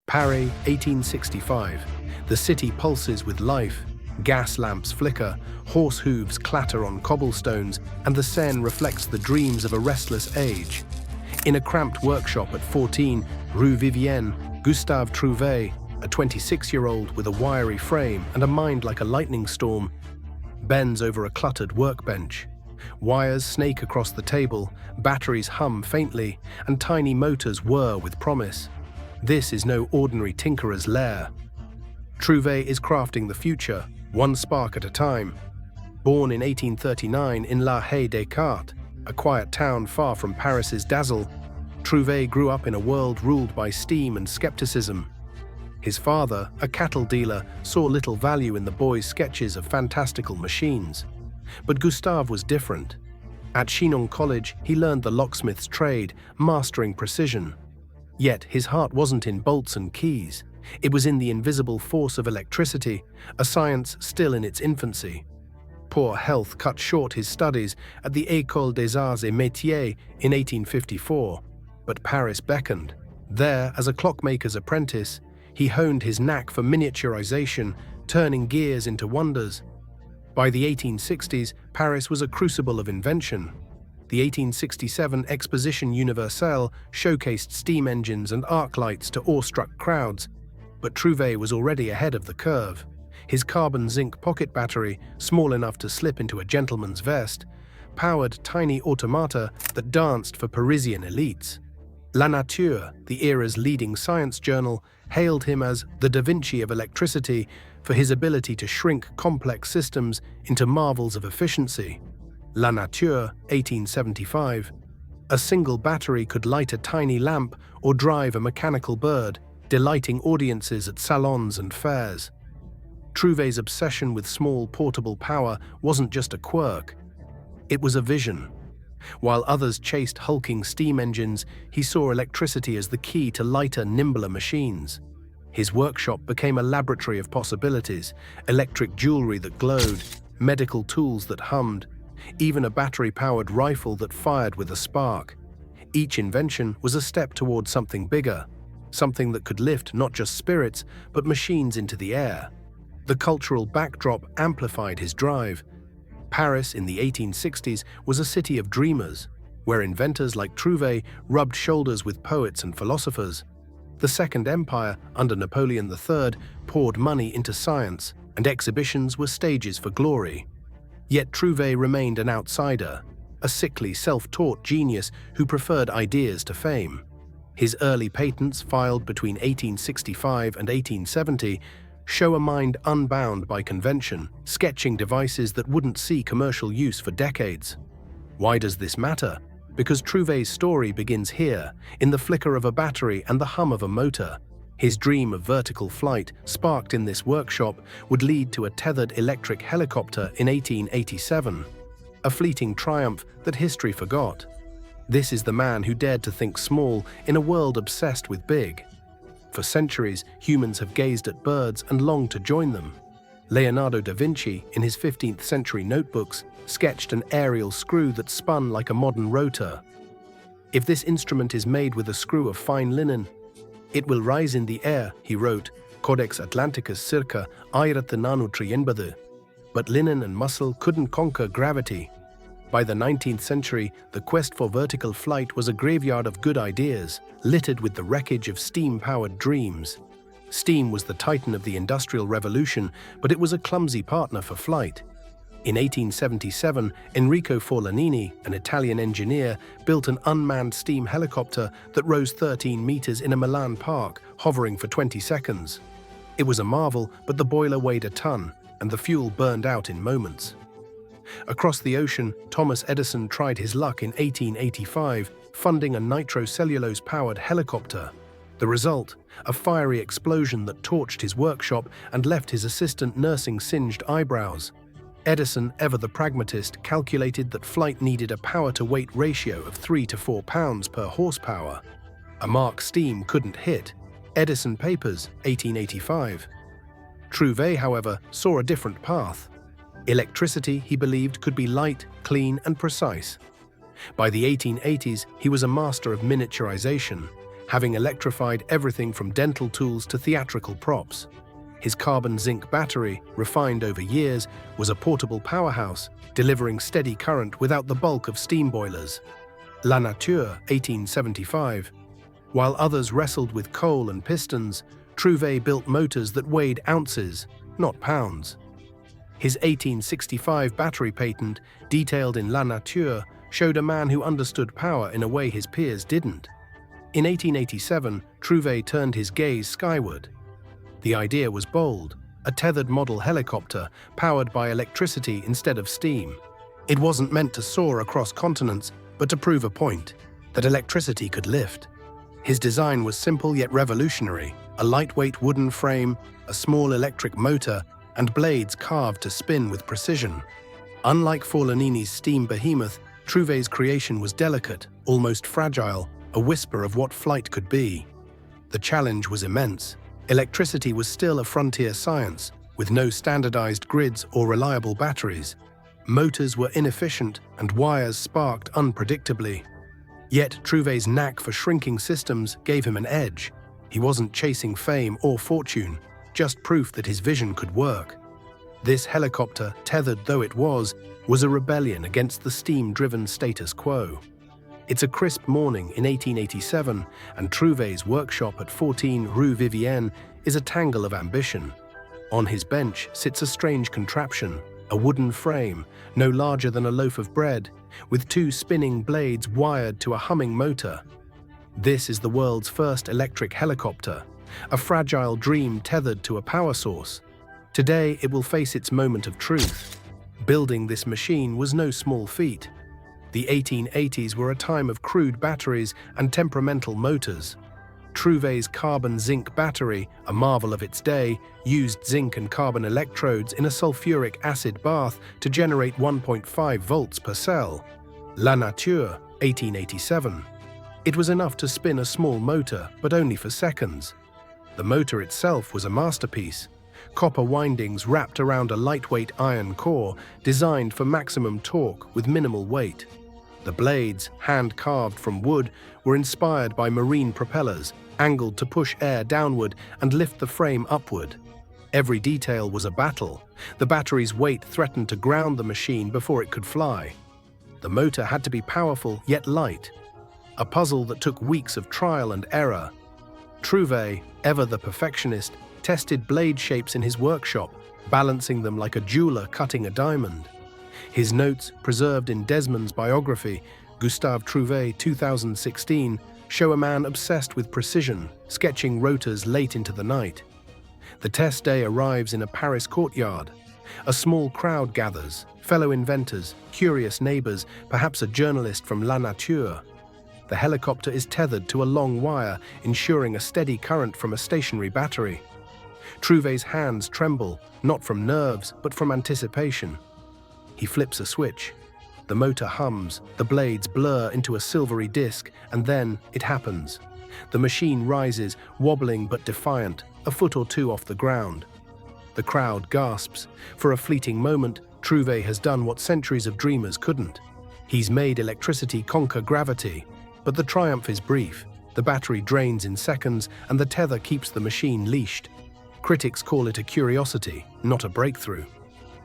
Paris, 1865. The city pulses with life. Gas lamps flicker, horse hooves clatter on cobblestones, and the Seine reflects the dreams of a restless age. In a cramped workshop at 14, Rue Vivienne, Gustave Trouvé, a 26-year-old with a wiry frame and a mind like a lightning storm, bends over a cluttered workbench. Wires snake across the table, batteries hum faintly, and tiny motors whir with promise. This is no ordinary tinkerer's lair. Trouvé is crafting the future, one spark at a time. Born in 1839 in La Haye-Descartes, a quiet town far from Paris's dazzle, Trouvé grew up in a world ruled by steam and skepticism. His father, a cattle dealer, saw little value in the boy's sketches of fantastical machines. But Gustave was different. At Chinon College, he learned the locksmith's trade, mastering precision. Yet his heart wasn't in bolts and keys. It was in the invisible force of electricity, a science still in its infancy. Poor health cut short his studies at the École des Arts et Métiers in 1854, but Paris beckoned. There, as a clockmaker's apprentice, he honed his knack for miniaturization, turning gears into wonders. By the 1860s, Paris was a crucible of invention. The 1867 Exposition Universelle showcased steam engines and arc lights to awestruck crowds, but Trouvé was already ahead of the curve. His carbon zinc pocket battery, small enough to slip into a gentleman's vest, powered tiny automata that danced for Parisian elites. La Nature, the era's leading science journal, hailed him as the Da Vinci of electricity for his ability to shrink complex systems into marvels of efficiency. La Nature, 1875. A single battery could light a tiny lamp or drive a mechanical bird, delighting audiences at salons and fairs. Trouvé's obsession with small portable power wasn't just a quirk. It was a vision. While others chased hulking steam engines, he saw electricity as the key to lighter, nimbler machines. His workshop became a laboratory of possibilities, electric jewelry that glowed, medical tools that hummed, even a battery-powered rifle that fired with a spark. Each invention was a step toward something bigger, something that could lift not just spirits, but machines into the air. The cultural backdrop amplified his drive. Paris in the 1860s was a city of dreamers, where inventors like Trouvé rubbed shoulders with poets and philosophers. The Second Empire, under Napoleon III, poured money into science, and exhibitions were stages for glory. Yet Trouvé remained an outsider, a sickly, self-taught genius who preferred ideas to fame. His early patents, filed between 1865 and 1870, show a mind unbound by convention, sketching devices that wouldn't see commercial use for decades. Why does this matter? Because Trouvé's story begins here, in the flicker of a battery and the hum of a motor. His dream of vertical flight, sparked in this workshop, would lead to a tethered electric helicopter in 1887, a fleeting triumph that history forgot. This is the man who dared to think small in a world obsessed with big. For centuries, humans have gazed at birds and longed to join them. Leonardo da Vinci, in his 15th century notebooks, sketched an aerial screw that spun like a modern rotor. If this instrument is made with a screw of fine linen, it will rise in the air, he wrote, Codex Atlanticus circa 1980. But linen and muscle couldn't conquer gravity. By the 19th century, the quest for vertical flight was a graveyard of good ideas, littered with the wreckage of steam-powered dreams. Steam was the titan of the Industrial Revolution, but it was a clumsy partner for flight. In 1877, Enrico Forlanini, an Italian engineer, built an unmanned steam helicopter that rose 13 meters in a Milan park, hovering for 20 seconds. It was a marvel, but the boiler weighed a ton, and the fuel burned out in moments. Across the ocean, Thomas Edison tried his luck in 1885, funding a nitrocellulose-powered helicopter. The result, a fiery explosion that torched his workshop and left his assistant nursing singed eyebrows. Edison, ever the pragmatist, calculated that flight needed a power-to-weight ratio of 3 to 4 pounds per horsepower. A mark steam couldn't hit. Edison Papers, 1885. Trouvé, however, saw a different path. Electricity, he believed, could be light, clean, and precise. By the 1880s, he was a master of miniaturization. having electrified everything from dental tools to theatrical props. His carbon-zinc battery, refined over years, was a portable powerhouse, delivering steady current without the bulk of steam boilers. La Nature, 1875. While others wrestled with coal and pistons, Trouvé built motors that weighed ounces, not pounds. His 1865 battery patent, detailed in La Nature, showed a man who understood power in a way his peers didn't. In 1887, Trouvé turned his gaze skyward. The idea was bold, a tethered model helicopter powered by electricity instead of steam. It wasn't meant to soar across continents, but to prove a point, that electricity could lift. His design was simple yet revolutionary, a lightweight wooden frame, a small electric motor, and blades carved to spin with precision. Unlike Forlanini's steam behemoth, Trouvé's creation was delicate, almost fragile, a whisper of what flight could be. The challenge was immense. Electricity was still a frontier science, with no standardized grids or reliable batteries. Motors were inefficient and wires sparked unpredictably. Yet Trouvé's knack for shrinking systems gave him an edge. He wasn't chasing fame or fortune, just proof that his vision could work. This helicopter, tethered though it was a rebellion against the steam-driven status quo. It's a crisp morning in 1887, and Trouvé's workshop at 14 Rue Vivienne is a tangle of ambition. On his bench sits a strange contraption, a wooden frame, no larger than a loaf of bread, with two spinning blades wired to a humming motor. This is the world's first electric helicopter, a fragile dream tethered to a power source. Today it will face its moment of truth. Building this machine was no small feat. The 1880s were a time of crude batteries and temperamental motors. Trouvé's carbon-zinc battery, a marvel of its day, used zinc and carbon electrodes in a sulfuric acid bath to generate 1.5 volts per cell. La Nature, 1887. It was enough to spin a small motor, but only for seconds. The motor itself was a masterpiece. Copper windings wrapped around a lightweight iron core designed for maximum torque with minimal weight. The blades, hand-carved from wood, were inspired by marine propellers, angled to push air downward and lift the frame upward. Every detail was a battle. The battery's weight threatened to ground the machine before it could fly. The motor had to be powerful yet light, a puzzle that took weeks of trial and error. Trouvé, ever the perfectionist, tested blade shapes in his workshop, balancing them like a jeweler cutting a diamond. His notes, preserved in Desmond's biography, Gustave Trouvé, 2016, show a man obsessed with precision, sketching rotors late into the night. The test day arrives in a Paris courtyard. A small crowd gathers, fellow inventors, curious neighbors, perhaps a journalist from La Nature. The helicopter is tethered to a long wire, ensuring a steady current from a stationary battery. Trouvé's hands tremble, not from nerves, but from anticipation. He flips a switch. The motor hums, the blades blur into a silvery disc, and then it happens. The machine rises, wobbling but defiant, a foot or two off the ground. The crowd gasps. For a fleeting moment, Trouvé has done what centuries of dreamers couldn't. He's made electricity conquer gravity. But the triumph is brief. The battery drains in seconds, and the tether keeps the machine leashed. Critics call it a curiosity, not a breakthrough.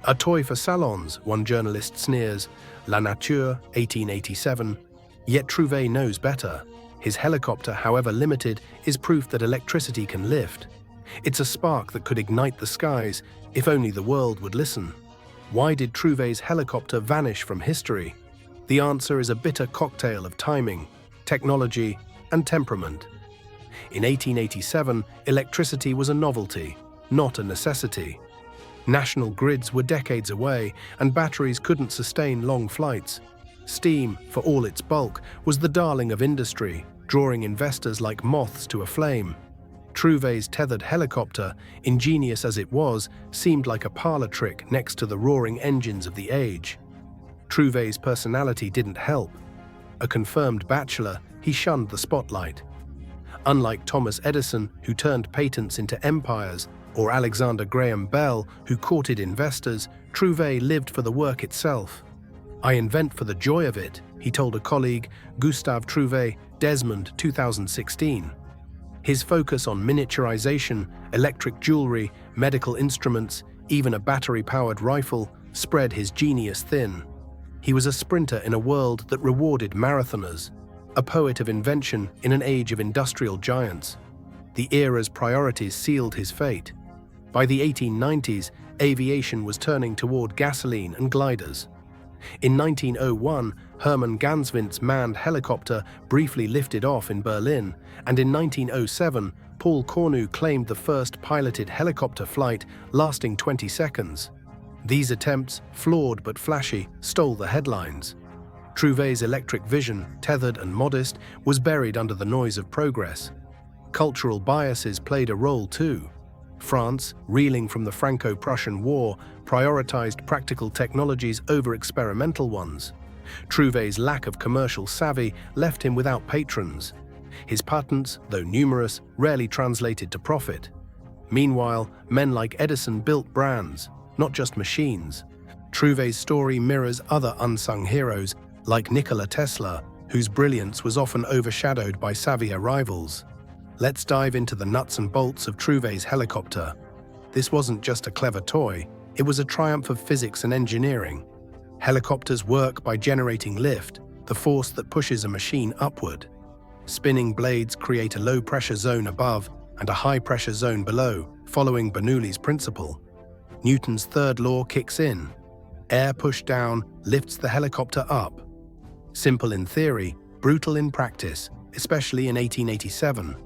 A toy for salons, one journalist sneers. La Nature, 1887. Yet Trouvé knows better. His helicopter, however limited, is proof that electricity can lift. It's a spark that could ignite the skies, if only the world would listen. Why did Trouvé's helicopter vanish from history? The answer is a bitter cocktail of timing, technology, and temperament. In 1887, electricity was a novelty, not a necessity. National grids were decades away, and batteries couldn't sustain long flights. Steam, for all its bulk, was the darling of industry, drawing investors like moths to a flame. Trouvé's tethered helicopter, ingenious as it was, seemed like a parlor trick next to the roaring engines of the age. Trouvé's personality didn't help. A confirmed bachelor, he shunned the spotlight. Unlike Thomas Edison, who turned patents into empires, or Alexander Graham Bell, who courted investors, Trouvé lived for the work itself. "I invent for the joy of it," he told a colleague, Gustave Trouvé, Desmond, 2016. His focus on miniaturization, electric jewelry, medical instruments, even a battery-powered rifle, spread his genius thin. He was a sprinter in a world that rewarded marathoners, a poet of invention in an age of industrial giants. The era's priorities sealed his fate. By the 1890s, aviation was turning toward gasoline and gliders. In 1901, Hermann Ganswindt's manned helicopter briefly lifted off in Berlin, and in 1907, Paul Cornu claimed the first piloted helicopter flight lasting 20 seconds. These attempts, flawed but flashy, stole the headlines. Trouvé's electric vision, tethered and modest, was buried under the noise of progress. Cultural biases played a role too. France, reeling from the Franco-Prussian War, prioritized practical technologies over experimental ones. Trouvé's lack of commercial savvy left him without patrons. His patents, though numerous, rarely translated to profit. Meanwhile, men like Edison built brands, not just machines. Trouvé's story mirrors other unsung heroes, like Nikola Tesla, whose brilliance was often overshadowed by savvier rivals. Let's dive into the nuts and bolts of Trouvé's helicopter. This wasn't just a clever toy, it was a triumph of physics and engineering. Helicopters work by generating lift, the force that pushes a machine upward. Spinning blades create a low-pressure zone above and a high-pressure zone below, following Bernoulli's principle. Newton's third law kicks in. Air pushed down lifts the helicopter up. Simple in theory, brutal in practice, especially in 1887.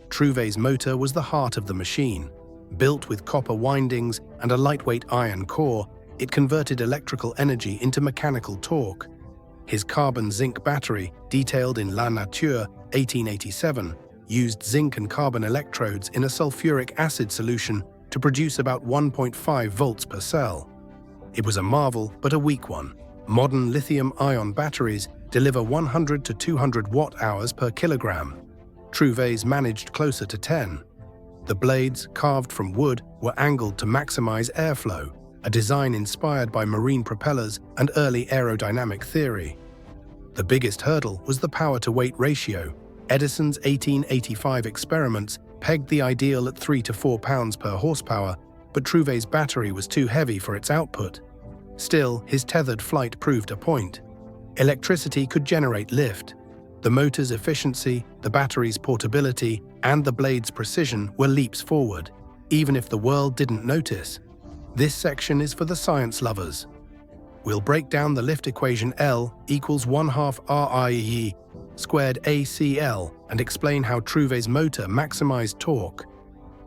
Trouvé's motor was the heart of the machine. Built with copper windings and a lightweight iron core, it converted electrical energy into mechanical torque. His carbon-zinc battery, detailed in La Nature, 1887, used zinc and carbon electrodes in a sulfuric acid solution to produce about 1.5 volts per cell. It was a marvel, but a weak one. Modern lithium-ion batteries deliver 100 to 200 watt-hours per kilogram. Trouvé's managed closer to 10. The blades, carved from wood, were angled to maximize airflow, a design inspired by marine propellers and early aerodynamic theory. The biggest hurdle was the power-to-weight ratio. Edison's 1885 experiments pegged the ideal at 3 to 4 pounds per horsepower, but Trouvé's battery was too heavy for its output. Still, his tethered flight proved a point. Electricity could generate lift. The motor's efficiency, the battery's portability, and the blade's precision were leaps forward, even if the world didn't notice. This section is for the science lovers. We'll break down the lift equation L equals 1/2 RIE squared ACL and explain how Trouvé's motor maximized torque.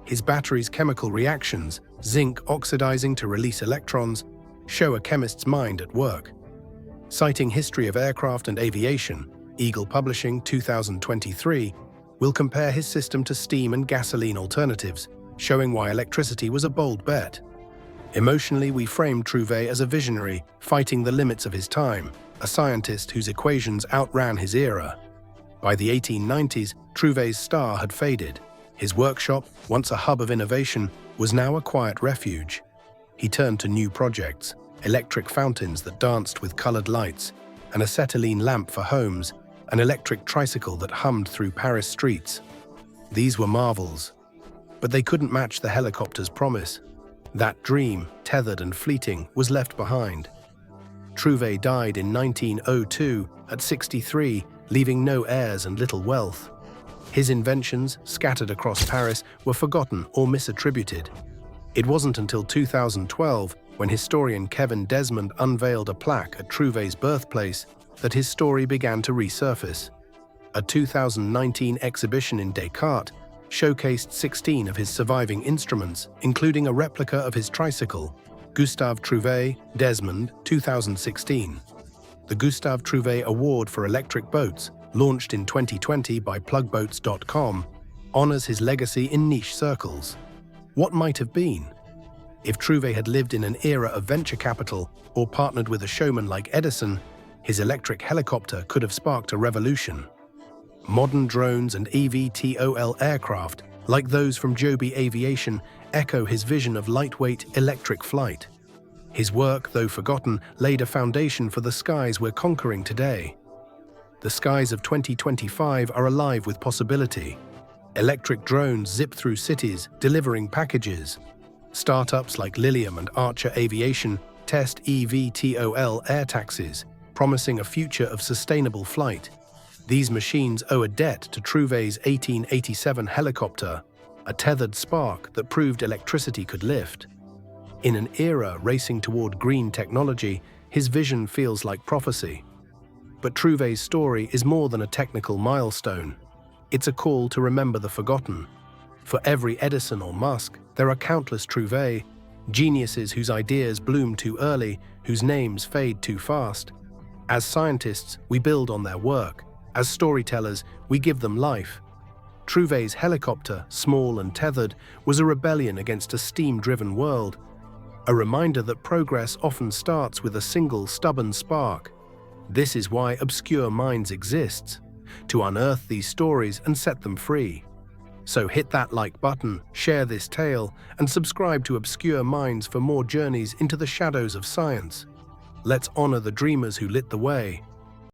His battery's chemical reactions, zinc oxidizing to release electrons, show a chemist's mind at work. Citing History of Aircraft and Aviation, Eagle Publishing 2023, will compare his system to steam and gasoline alternatives, showing why electricity was a bold bet. Emotionally, we framed Trouvé as a visionary, fighting the limits of his time, a scientist whose equations outran his era. By the 1890s, Trouvé's star had faded. His workshop, once a hub of innovation, was now a quiet refuge. He turned to new projects, electric fountains that danced with colored lights, an acetylene lamp for homes, an electric tricycle that hummed through Paris streets. These were marvels, but they couldn't match the helicopter's promise. That dream, tethered and fleeting, was left behind. Trouvé died in 1902 at 63, leaving no heirs and little wealth. His inventions, scattered across Paris, were forgotten or misattributed. It wasn't until 2012, when historian Kevin Desmond unveiled a plaque at Trouvé's birthplace, that his story began to resurface. A 2019 exhibition in Descartes showcased 16 of his surviving instruments, including a replica of his tricycle. Gustave Trouvé, Desmond, 2016. The Gustave Trouvé Award for Electric Boats, launched in 2020 by plugboats.com, honors his legacy in niche circles. What might have been? If Trouvé had lived in an era of venture capital or partnered with a showman like Edison, his electric helicopter could have sparked a revolution. Modern drones and eVTOL aircraft, like those from Joby Aviation, echo his vision of lightweight electric flight. His work, though forgotten, laid a foundation for the skies we're conquering today. The skies of 2025 are alive with possibility. Electric drones zip through cities, delivering packages. Startups like Lilium and Archer Aviation test eVTOL air taxis, promising a future of sustainable flight. These machines owe a debt to Trouvé's 1887 helicopter, a tethered spark that proved electricity could lift. In an era racing toward green technology, his vision feels like prophecy. But Trouvé's story is more than a technical milestone. It's a call to remember the forgotten. For every Edison or Musk, there are countless Trouvé, geniuses whose ideas bloom too early, whose names fade too fast. As scientists, we build on their work. As storytellers, we give them life. Trouvé's helicopter, small and tethered, was a rebellion against a steam-driven world, a reminder that progress often starts with a single stubborn spark. This is why Obscure Minds exists, to unearth these stories and set them free. So hit that like button, share this tale, and subscribe to Obscure Minds for more journeys into the shadows of science. Let's honor the dreamers who lit the way.